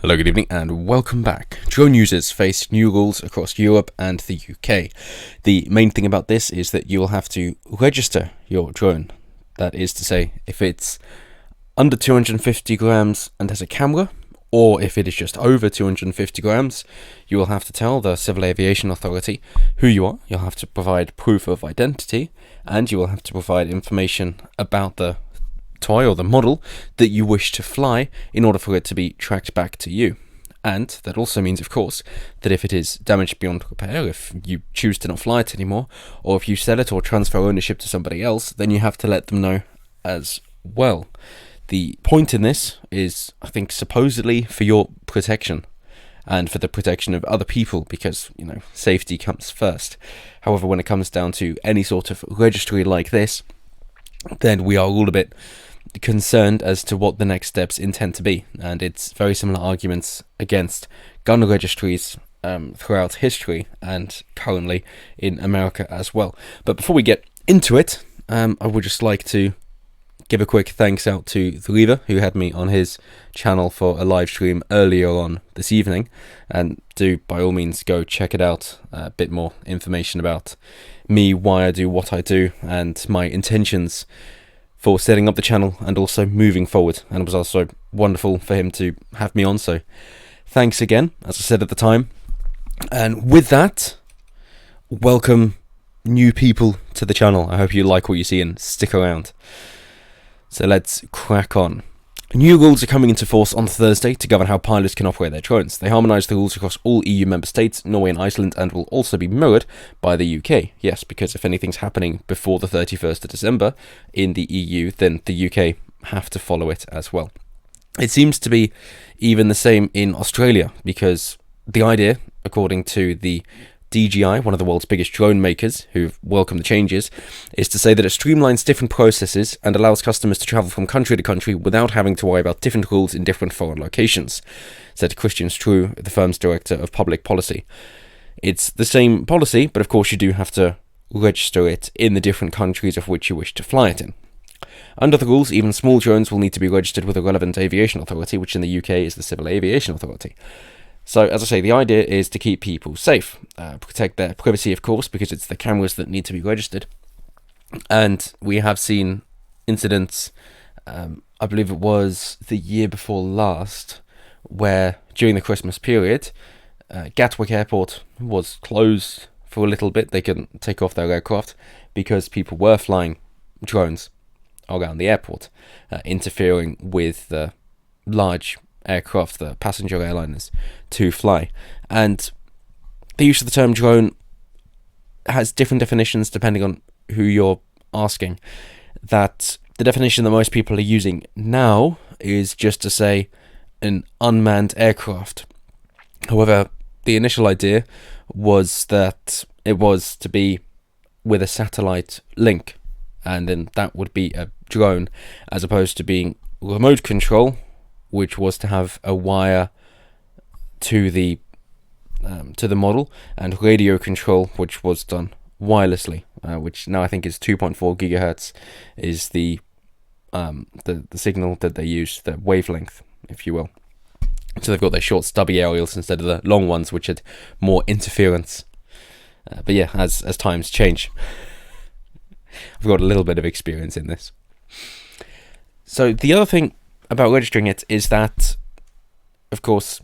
Hello, good evening, and welcome back. Drone users face new rules across Europe and the UK. The main thing about this is that you'll have to register your drone. That is to say, if it's under 250 grams and has a camera, or if it is just over 250 grams, you will have to tell the Civil Aviation Authority who you are. You'll have to provide proof of identity, and you will have to provide information about the toy or the model that you wish to fly in order for it to be tracked back to you. And that also means, of course, that if it is damaged beyond repair, if you choose to not fly it anymore, or if you sell it or transfer ownership to somebody else, then you have to let them know as well. The point in this is, I think, supposedly for your protection and for the protection of other people, because, safety comes first. However, when it comes down to any sort of registry like this, then we are all a bit concerned as to what the next steps intend to be, and it's very similar arguments against gun registries throughout history and currently in America as well. But before we get into it, I would just like to give a quick thanks out to the Lever, who had me on his channel for a live stream earlier on this evening, and do by all means go check it out. A bit more information about me, why I do what I do, and my intentions for setting up the channel and also moving forward. And it was also wonderful for him to have me on, so thanks again, as I said at the time. And with that, welcome new people to the channel. I hope you like what you see and stick around. So let's crack on. New rules are coming into force on Thursday to govern how pilots can operate their drones. They harmonise the rules across all EU member states, Norway and Iceland, and will also be mirrored by the UK. Yes, because if anything's happening before the 31st of December in the EU, then the UK have to follow it as well. It seems to be even the same in Australia, because the idea, according to the DJI, one of the world's biggest drone makers, who've welcomed the changes, is to say that it streamlines different processes and allows customers to travel from country to country without having to worry about different rules in different foreign locations, said Christian Struve, the firm's director of public policy. It's the same policy, but of course you do have to register it in the different countries of which you wish to fly it in. Under the rules, even small drones will need to be registered with a relevant aviation authority, which in the UK is the Civil Aviation Authority. So, as I say, the idea is to keep people safe, protect their privacy, of course, because it's the cameras that need to be registered. And we have seen incidents, I believe it was the year before last, where during the Christmas period, Gatwick Airport was closed for a little bit. They couldn't take off their aircraft because people were flying drones around the airport, interfering with the large aircraft, the passenger airliners, to fly. And the use of the term drone has different definitions depending on who you're asking. That the definition that most people are using now is just to say an unmanned aircraft. However, the initial idea was that it was to be with a satellite link, and then that would be a drone, as opposed to being remote control, which was to have a wire to the model, and radio control, which was done wirelessly, which now I think is 2.4 gigahertz, is the signal that they use, the wavelength, if you will. So they've got their short, stubby aerials instead of the long ones, which had more interference. But yeah, as times change, I've got a little bit of experience in this. So the other thing about registering it is that, of course,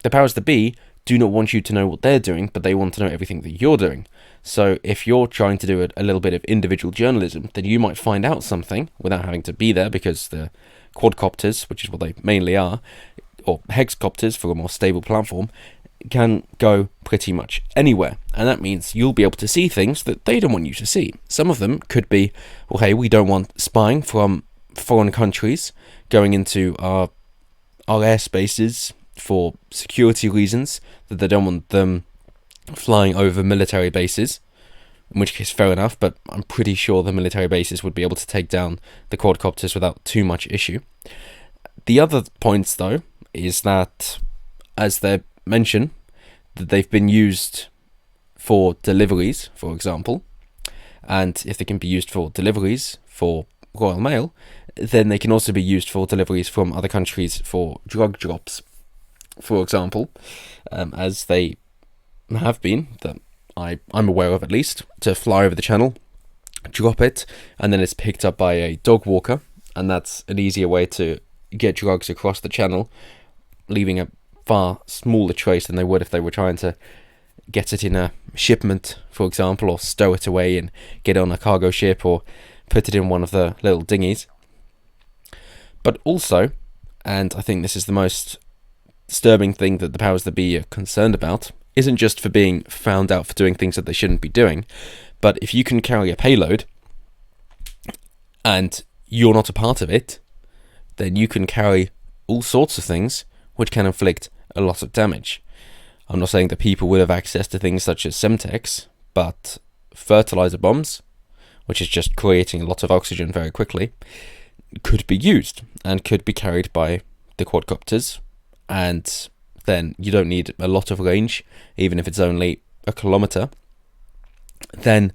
the powers that be do not want you to know what they're doing, but they want to know everything that you're doing. So if you're trying to do a little bit of individual journalism, then you might find out something without having to be there, because the quadcopters, which is what they mainly are, or hexcopters for a more stable platform, can go pretty much anywhere. And that means you'll be able to see things that they don't want you to see. Some of them could be, well, hey, we don't want spying from foreign countries going into our airspaces for security reasons, that they don't want them flying over military bases, in which case fair enough, but I'm pretty sure the military bases would be able to take down the quadcopters without too much issue. The other points, though, is that, as they mention, that they've been used for deliveries, for example, and if they can be used for deliveries for Royal Mail, then they can also be used for deliveries from other countries for drug drops. for example, as they have been, that I'm aware of at least, to fly over the channel, drop it, and then it's picked up by a dog walker, and that's an easier way to get drugs across the channel, leaving a far smaller trace than they would if they were trying to get it in a shipment, for example, or stow it away and get it on a cargo ship or put it in one of the little dinghies. But also, and I think this is the most disturbing thing that the powers that be are concerned about, isn't just for being found out for doing things that they shouldn't be doing, but if you can carry a payload and you're not a part of it, then you can carry all sorts of things which can inflict a lot of damage. I'm not saying that people will have access to things such as Semtex, but fertilizer bombs, which is just creating a lot of oxygen very quickly, could be used and could be carried by the quadcopters, and then you don't need a lot of range, even if it's only a kilometre. Then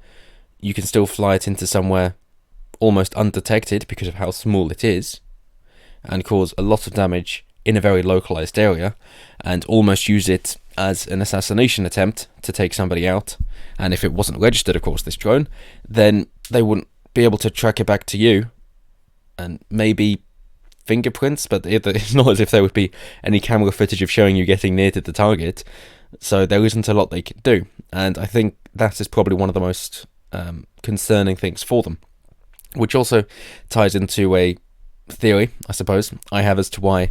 you can still fly it into somewhere almost undetected because of how small it is, and cause a lot of damage in a very localized area, and almost use it as an assassination attempt to take somebody out. And if it wasn't registered, of course, this drone, then they wouldn't be able to track it back to you, and maybe fingerprints, but it's not as if there would be any camera footage of showing you getting near to the target, so there isn't a lot they can do. And I think that is probably one of the most concerning things for them, which also ties into a theory, I suppose, I have as to why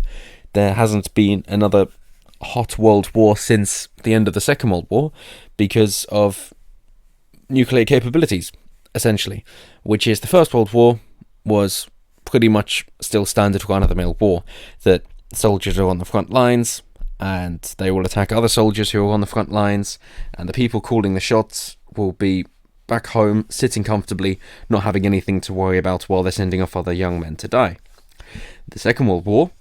there hasn't been another hot world war since the end of the Second World War, because of nuclear capabilities, essentially, which is the First World War was pretty much still standard run-of-the-mill war, that soldiers are on the front lines, and they will attack other soldiers who are on the front lines, and the people calling the shots will be back home, sitting comfortably, not having anything to worry about while they're sending off other young men to die. The Second World War,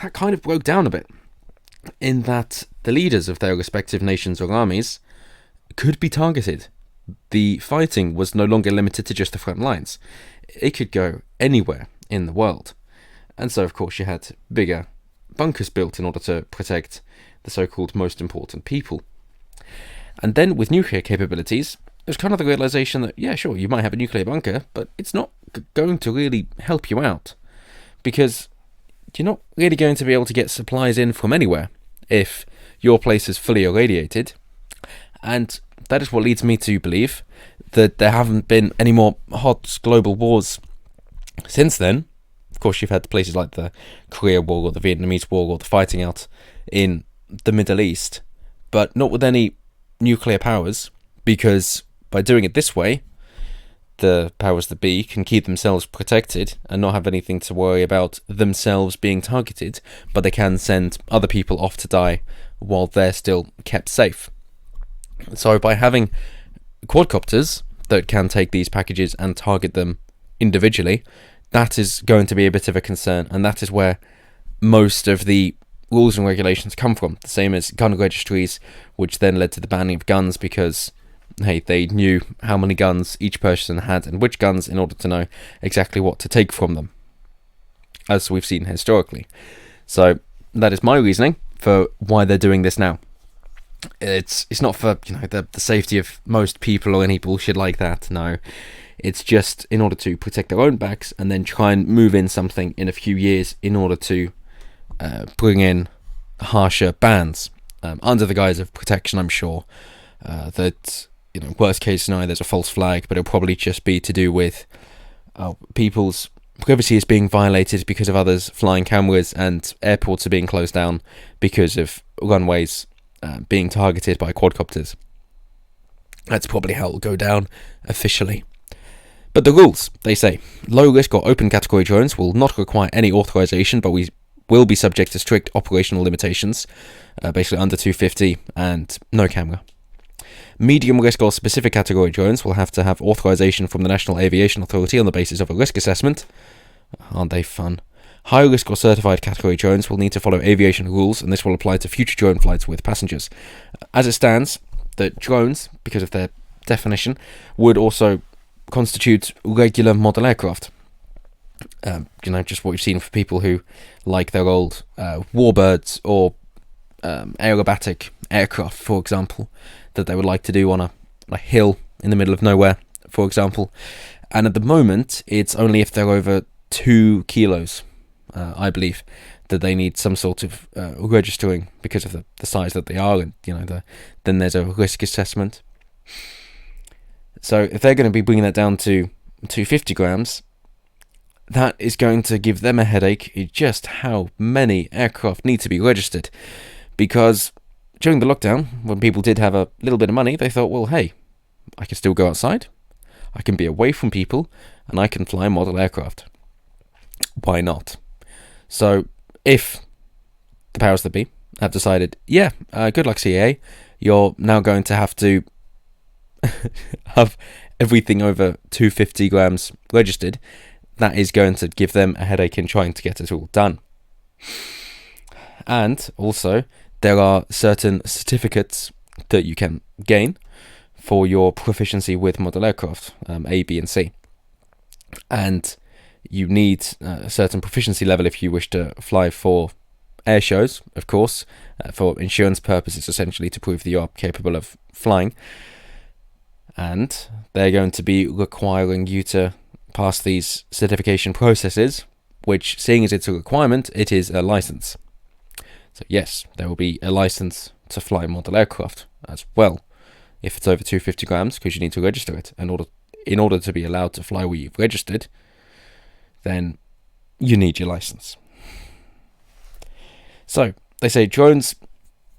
that kind of broke down a bit, in that the leaders of their respective nations or armies could be targeted. The fighting was no longer limited to just the front lines. It could go anywhere in the world. And so, of course, you had bigger bunkers built in order to protect the so-called most important people. And then with nuclear capabilities, there's kind of the realization that, yeah, sure, you might have a nuclear bunker, but it's not going to really help you out, because you're not really going to be able to get supplies in from anywhere if your place is fully irradiated. And that is what leads me to believe that there haven't been any more hot global wars since then. Of course, you've had places like the Korea War or the Vietnamese War or the fighting out in the Middle East, but not with any nuclear powers, because by doing it this way, the powers that be can keep themselves protected and not have anything to worry about themselves being targeted, but they can send other people off to die while they're still kept safe. So by having quadcopters that can take these packages and target them individually, that is going to be a bit of a concern, and that is where most of the rules and regulations come from, the same as gun registries, which then led to the banning of guns, because hey, they knew how many guns each person had and which guns in order to know exactly what to take from them, as we've seen historically. So that is my reasoning for why they're doing this now. It's not for the safety of most people or any bullshit like that. No, it's just in order to protect their own backs and then try and move in something in a few years in order to bring in harsher bans under the guise of protection. I'm sure that worst case scenario, there's a false flag, but it'll probably just be to do with people's privacy is being violated because of others flying cameras, and airports are being closed down because of runways being targeted by quadcopters. That's probably how it'll go down officially. But the rules, they say, low risk or open category drones will not require any authorization, but we will be subject to strict operational limitations, basically under 250 and no camera. Medium risk or specific category drones will have to have authorization from the National Aviation Authority on the basis of a risk assessment. Aren't they fun? High risk or certified category drones will need to follow aviation rules, and this will apply to future drone flights with passengers. As it stands, the drones, because of their definition, would also constitute regular model aircraft. Just what we've seen for people who like their old Warbirds or aerobatic aircraft, for example, that they would like to do on a hill in the middle of nowhere, for example. And at the moment, it's only if they're over 2 kilos, I believe, that they need some sort of registering because of the size that they are, and then there's a risk assessment. So if they're going to be bringing that down to 250 grams, that is going to give them a headache in just how many aircraft need to be registered. Because during the lockdown, when people did have a little bit of money, they thought, well, hey, I can still go outside, I can be away from people, and I can fly model aircraft. Why not? So if the powers that be have decided, good luck CAA, you're now going to have to have everything over 250 grams registered, that is going to give them a headache in trying to get it all done. And also, there are certain certificates that you can gain for your proficiency with model aircraft, A, B, and C. And you need a certain proficiency level if you wish to fly for air shows, of course, for insurance purposes, essentially, to prove that you are capable of flying. And they're going to be requiring you to pass these certification processes, which, seeing as it's a requirement, it is a license. So yes, there will be a license to fly model aircraft as well, if it's over 250 grams, because you need to register it. In order to be allowed to fly where you've registered, then you need your license. So they say drones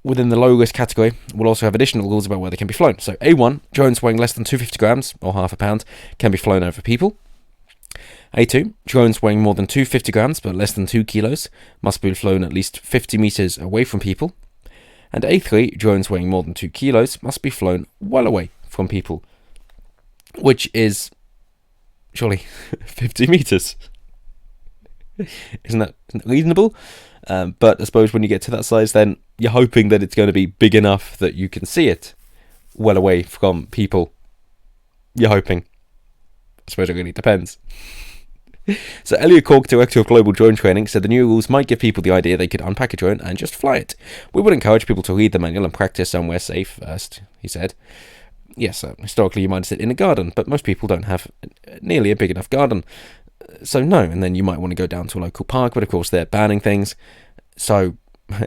within the low risk category will also have additional rules about where they can be flown. So A1, drones weighing less than 250 grams or half a pound can be flown over people. A2, drones weighing more than 250 grams but less than 2 kilos must be flown at least 50 meters away from people. And A3, drones weighing more than 2 kilos must be flown well away from people, which is surely 50 meters. Isn't that reasonable? But I suppose when you get to that size, then you're hoping that it's going to be big enough that you can see it well away from people. You're hoping. I suppose it really depends. So Elliot Cork, director of global drone training, said the new rules might give people the idea they could unpack a drone and just fly it. We would encourage people to read the manual and practice somewhere safe first, he said. Yes, historically you might sit in a garden, but most people don't have nearly a big enough garden. So no, and then you might want to go down to a local park, but of course they're banning things. So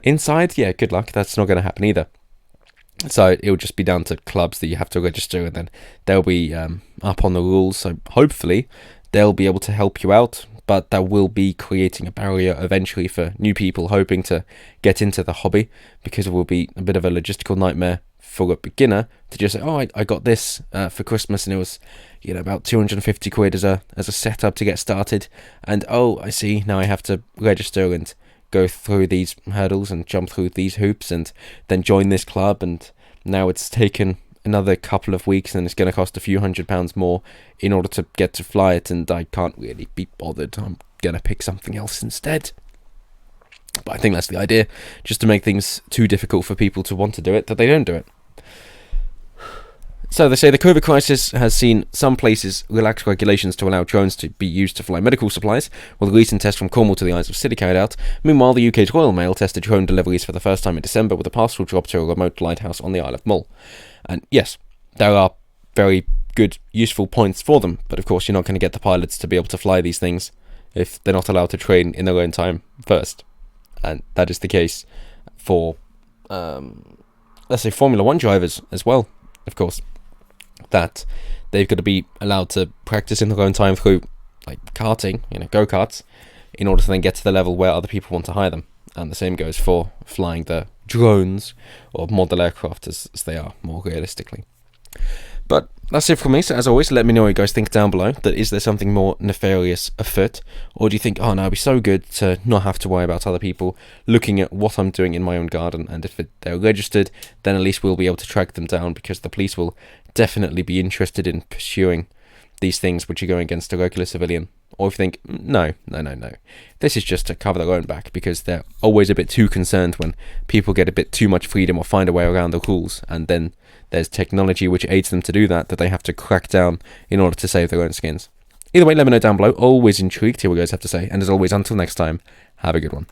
inside, good luck, that's not going to happen either. So it will just be down to clubs that you have to register, and then they'll be up on the rules. So hopefully they'll be able to help you out, but that will be creating a barrier eventually for new people hoping to get into the hobby, because it will be a bit of a logistical nightmare for a beginner to just say, oh, I got this for Christmas, and it was about 250 quid as a setup to get started, and oh, I see, now I have to register and go through these hurdles and jump through these hoops and then join this club, and now it's taken another couple of weeks and it's going to cost a few £100 more in order to get to fly it, and I can't really be bothered. I'm going to pick something else instead. But I think that's the idea, just to make things too difficult for people to want to do it, that they don't do it. So they say the COVID crisis has seen some places relax regulations to allow drones to be used to fly medical supplies, with a recent test from Cornwall to the Isles of Scilly carried out. Meanwhile, the UK's Royal Mail tested drone deliveries for the first time in December with a parcel drop to a remote lighthouse on the Isle of Mull. And yes, there are very good, useful points for them, but of course you're not going to get the pilots to be able to fly these things if they're not allowed to train in their own time first. And that is the case for, let's say, Formula 1 drivers as well, of course, that they've got to be allowed to practice in their own time through, like, karting, go-karts, in order to then get to the level where other people want to hire them. And the same goes for flying the drones, or model aircraft as they are, more realistically. But that's it from me. So as always, let me know what you guys think down below. That is there something more nefarious afoot? Or do you think, oh no, it'd be so good to not have to worry about other people looking at what I'm doing in my own garden, and if they're registered, then at least we'll be able to track them down, because the police will definitely be interested in pursuing these things which are going against a regular civilian. Or if you think, no, this is just to cover their own back, because they're always a bit too concerned when people get a bit too much freedom or find a way around the rules, and then there's technology which aids them to do that they have to crack down in order to save their own skins. Either way, let me know down below. Always intrigued to hear what you guys have to say, and as always, until next time, have a good one.